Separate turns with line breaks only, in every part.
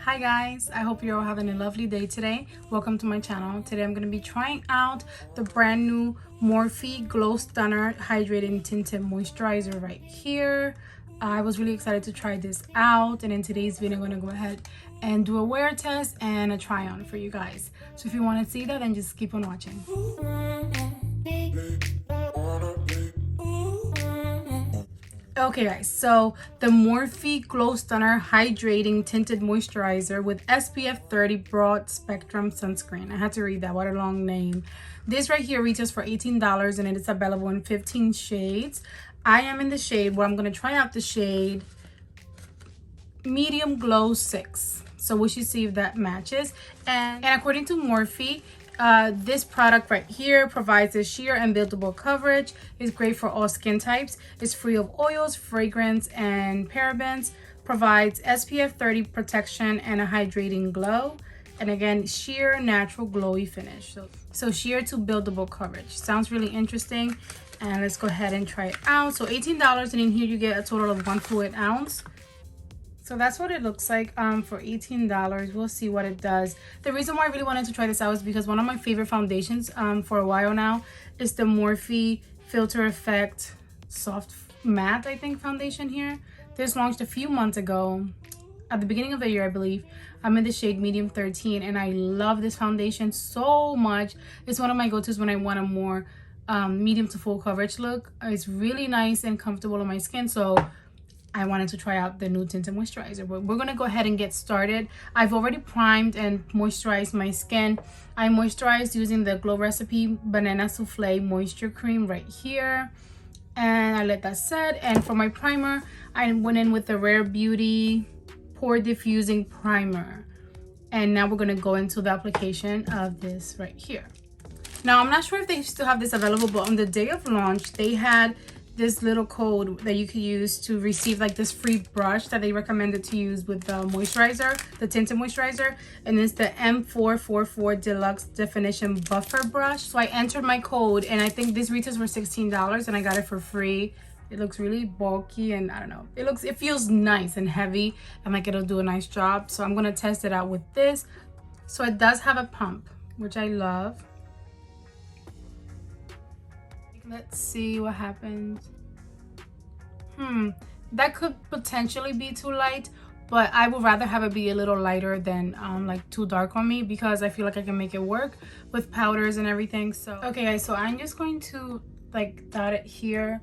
Hi guys, I hope you're all having a lovely day today. Welcome to my channel. Today I'm going to be trying out the brand new Morphe Glowstunner Hydrating Tinted Moisturizer right here. I was really excited to try this out, and in today's video I'm going to go ahead and do a wear test and a try on for you guys. So if you want to see that, then just keep on watching. Okay guys, so the Morphe Glowstunner Hydrating Tinted Moisturizer with SPF 30 Broad Spectrum Sunscreen. I had to read that, what a long name. This right here retails for $18 and it is available in 15 shades. I am in the shade where I'm going to try out the shade Medium Glow 6. So we should see if that matches. And according to Morphe, this product right here provides a sheer and buildable coverage. It's great for all skin types. It's free of oils, fragrance, and parabens. Provides SPF 30 protection and a hydrating glow. And again, sheer, natural, glowy finish. So sheer to buildable coverage. Sounds really interesting. And let's go ahead and try it out. So $18, and in here you get a total of 1 fluid ounce. So that's what it looks like for $18. We'll see what it does. The reason why I really wanted to try this out is because one of my favorite foundations for a while now is the Morphe Filter Effect Soft Matte, I think, foundation here. This launched a few months ago, at the beginning of the year, I believe. I'm in the shade Medium 13, and I love this foundation so much. It's one of my go-tos when I want a more medium to full coverage look. It's really nice and comfortable on my skin, so I wanted to try out the new tinted moisturizer, but we're gonna go ahead and get started. I've already primed and moisturized my skin. I moisturized using the Glow Recipe Banana Souffle Moisture Cream right here, and I let that set. And for my primer, I went in with the Rare Beauty Pore Diffusing Primer, and now we're gonna go into the application of this right here. Now I'm not sure if they still have this available, but on the day of launch they had this little code that you could use to receive like this free brush that they recommended to use with the moisturizer, the tinted moisturizer, and it's the M444 Deluxe Definition Buffer Brush. So I entered my code, and I think this retails for $16, and I got it for free. It looks really bulky, and I don't know, it feels nice and heavy, and like it'll do a nice job. So I'm gonna test it out with this. So it does have a pump, which I love. Let's see what happens. That could potentially be too light, but I would rather have it be a little lighter than like too dark on me, because I feel like I can make it work with powders and everything. So okay guys, so I'm just going to like dot it here,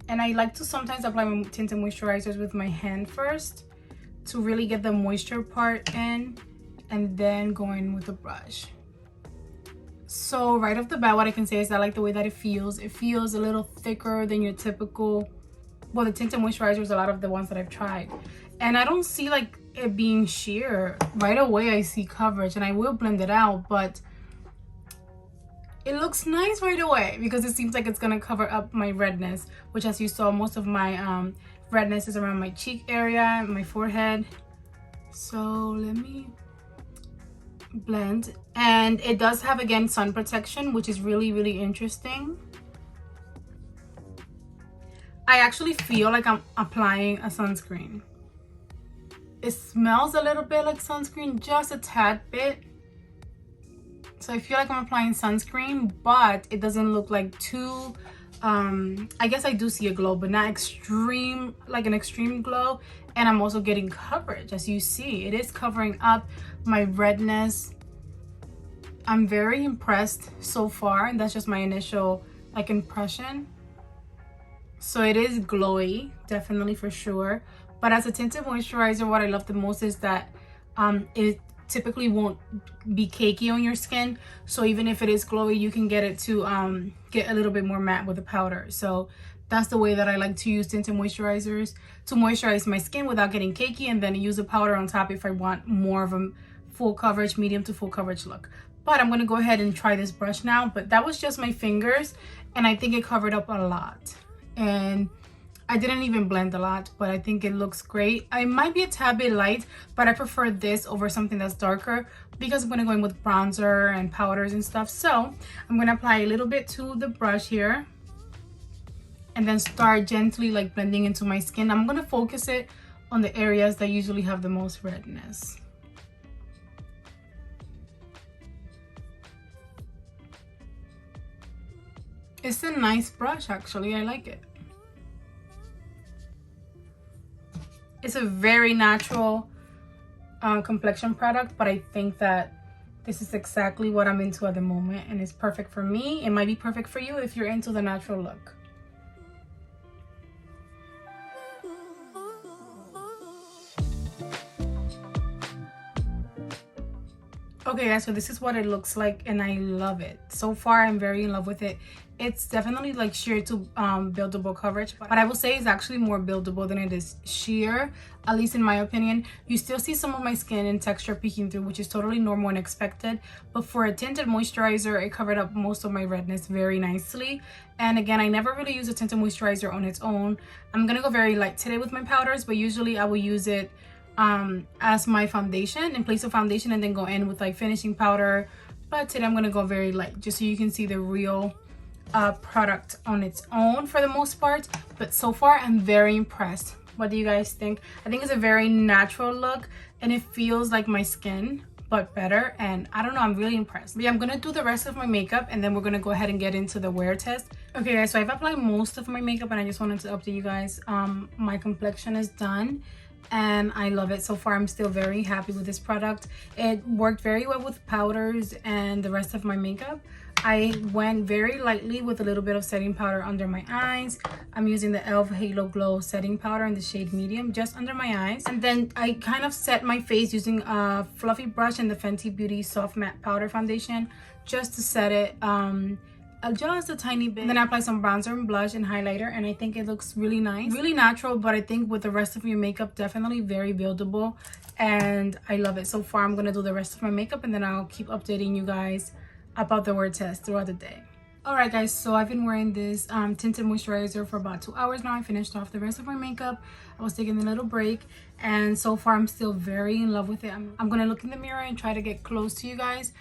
and I like to sometimes apply my tinted moisturizers with my hand first to really get the moisture part in, and then go in with the brush. So right off the bat, what I can say is I like the way that it feels. It feels a little thicker than your typical, well, the tinted moisturizers, a lot of the ones that I've tried. And I don't see like it being sheer. Right away I see coverage, and I will blend it out, but it looks nice right away because it seems like it's gonna cover up my redness, which, as you saw, most of my redness is around my cheek area and my forehead. So let me blend. And it does have, again, sun protection, which is really interesting. I actually feel like I'm applying a sunscreen. It smells a little bit like sunscreen, just a tad bit. So I feel like I'm applying sunscreen, but it doesn't look like too I guess I do see a glow, but not extreme, like an extreme glow. And I'm also getting coverage. As you see, it is covering up my redness. I'm very impressed so far, and that's just my initial like impression. So it is glowy, definitely, for sure. But as a tinted moisturizer, what I love the most is that it typically won't be cakey on your skin. So even if it is glowy, you can get it to get a little bit more matte with the powder. So that's the way that I like to use tinted moisturizers, to moisturize my skin without getting cakey, and then use a powder on top if I want more of a full coverage, medium to full coverage look. But I'm gonna go ahead and try this brush now. But that was just my fingers, and I think it covered up a lot. And I didn't even blend a lot, but I think it looks great. I might be a tad bit light, but I prefer this over something that's darker because I'm gonna go in with bronzer and powders and stuff. So I'm gonna apply a little bit to the brush here, and then start gently like blending into my skin. I'm gonna focus it on the areas that usually have the most redness. It's a nice brush, actually. I like it. It's a very natural complexion product, but I think that this is exactly what I'm into at the moment, and it's perfect for me. It might be perfect for you if you're into the natural look. Okay guys, so this is what it looks like, and I love it. So far, I'm very in love with it. It's definitely like sheer to buildable coverage, but I will say it's actually more buildable than it is sheer, at least in my opinion. You still see some of my skin and texture peeking through, which is totally normal and expected, but for a tinted moisturizer, it covered up most of my redness very nicely. And again, I never really use a tinted moisturizer on its own. I'm gonna go very light today with my powders, but usually I will use it as my foundation, in place of foundation, and then go in with like finishing powder. But today I'm gonna go very light, just so you can see the real product on its own for the most part. But so far I'm very impressed. What do you guys think? I think it's a very natural look, and it feels like my skin but better, and I don't know, I'm really impressed. But yeah, I'm gonna do the rest of my makeup, and then we're gonna go ahead and get into the wear test. Okay guys, so I've applied most of my makeup, and I just wanted to update you guys. My complexion is done, and I love it. So far I'm still very happy with this product. It worked very well with powders and the rest of my makeup. I went very lightly with a little bit of setting powder under my eyes. I'm using the e.l.f. Halo Glow setting powder in the shade medium, just under my eyes. And then I kind of set my face using a fluffy brush and the Fenty Beauty Soft Matte Powder Foundation, just to set it just a tiny bit. And then I apply some bronzer and blush and highlighter, and I think it looks really nice, really natural. But I think with the rest of your makeup, definitely very buildable, and I love it. So far I'm gonna do the rest of my makeup, and then I'll keep updating you guys about the wear test throughout the day. All right guys, so I've been wearing this tinted moisturizer for about 2 hours now. I finished off the rest of my makeup. I was taking a little break, and so far I'm still very in love with it. I'm gonna look in the mirror and try to get close to you guys.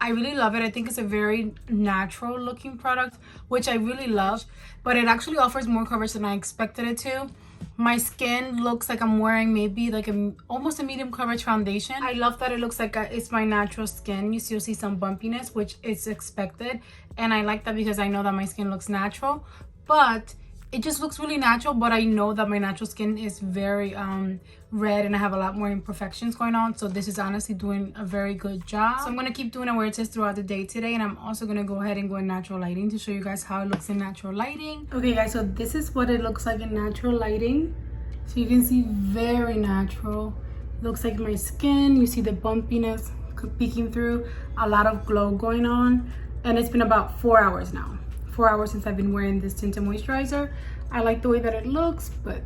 I really love it. I think it's a very natural looking product, which I really love, but it actually offers more coverage than I expected it to. My skin looks like I'm wearing maybe like almost a medium coverage foundation. I love that it looks like it's my natural skin. You still see some bumpiness, which is expected, and I like that because I know that my skin looks natural, but it just looks really natural. But I know that my natural skin is very red, and I have a lot more imperfections going on, so this is honestly doing a very good job. So I'm going to keep doing a wear test throughout the day today, and I'm also going to go ahead and go in natural lighting to show you guys how it looks in natural lighting. Okay guys, so this is what it looks like in natural lighting. So you can see very natural. It looks like my skin. You see the bumpiness peeking through, a lot of glow going on, and it's been about 4 hours now. 4 hours since I've been wearing this tinted moisturizer. I like the way that it looks, but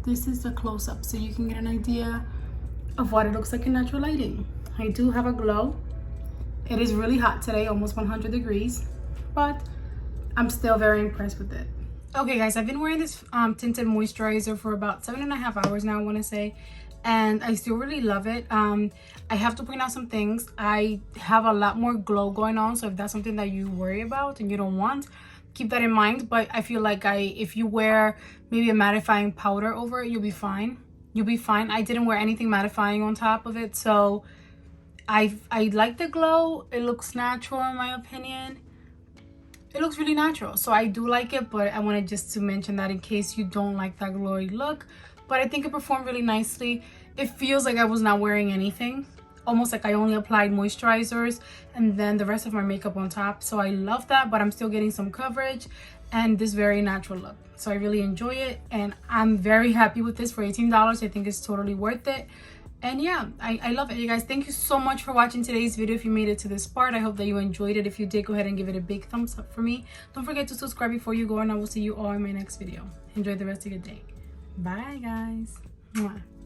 this is the close-up so you can get an idea of what it looks like in natural lighting. I do have a glow. It is really hot today, almost 100 degrees, but I'm still very impressed with it. Okay guys, I've been wearing this tinted moisturizer for about 7.5 hours now, I want to say, and I still really love it. I have to point out some things. I have a lot more glow going on, so if that's something that you worry about and you don't want, keep that in mind. But I feel like if you wear maybe a mattifying powder over it, you'll be fine. You'll be fine. I didn't wear anything mattifying on top of it, so I like the glow. It looks natural in my opinion. It looks really natural, so I do like it, but I wanted just to mention that in case you don't like that glowy look. But I think it performed really nicely. It feels like I was not wearing anything, almost like I only applied moisturizers and then the rest of my makeup on top. So I love that, but I'm still getting some coverage and this very natural look. So I really enjoy it, and I'm very happy with this for $18. I think it's totally worth it. And yeah, I love it. You guys, thank you so much for watching today's video. If you made it to this part, I hope that you enjoyed it. If you did, go ahead and give it a big thumbs up for me. Don't forget to subscribe before you go, and I will see you all in my next video. Enjoy the rest of your day. Bye guys. Mwah.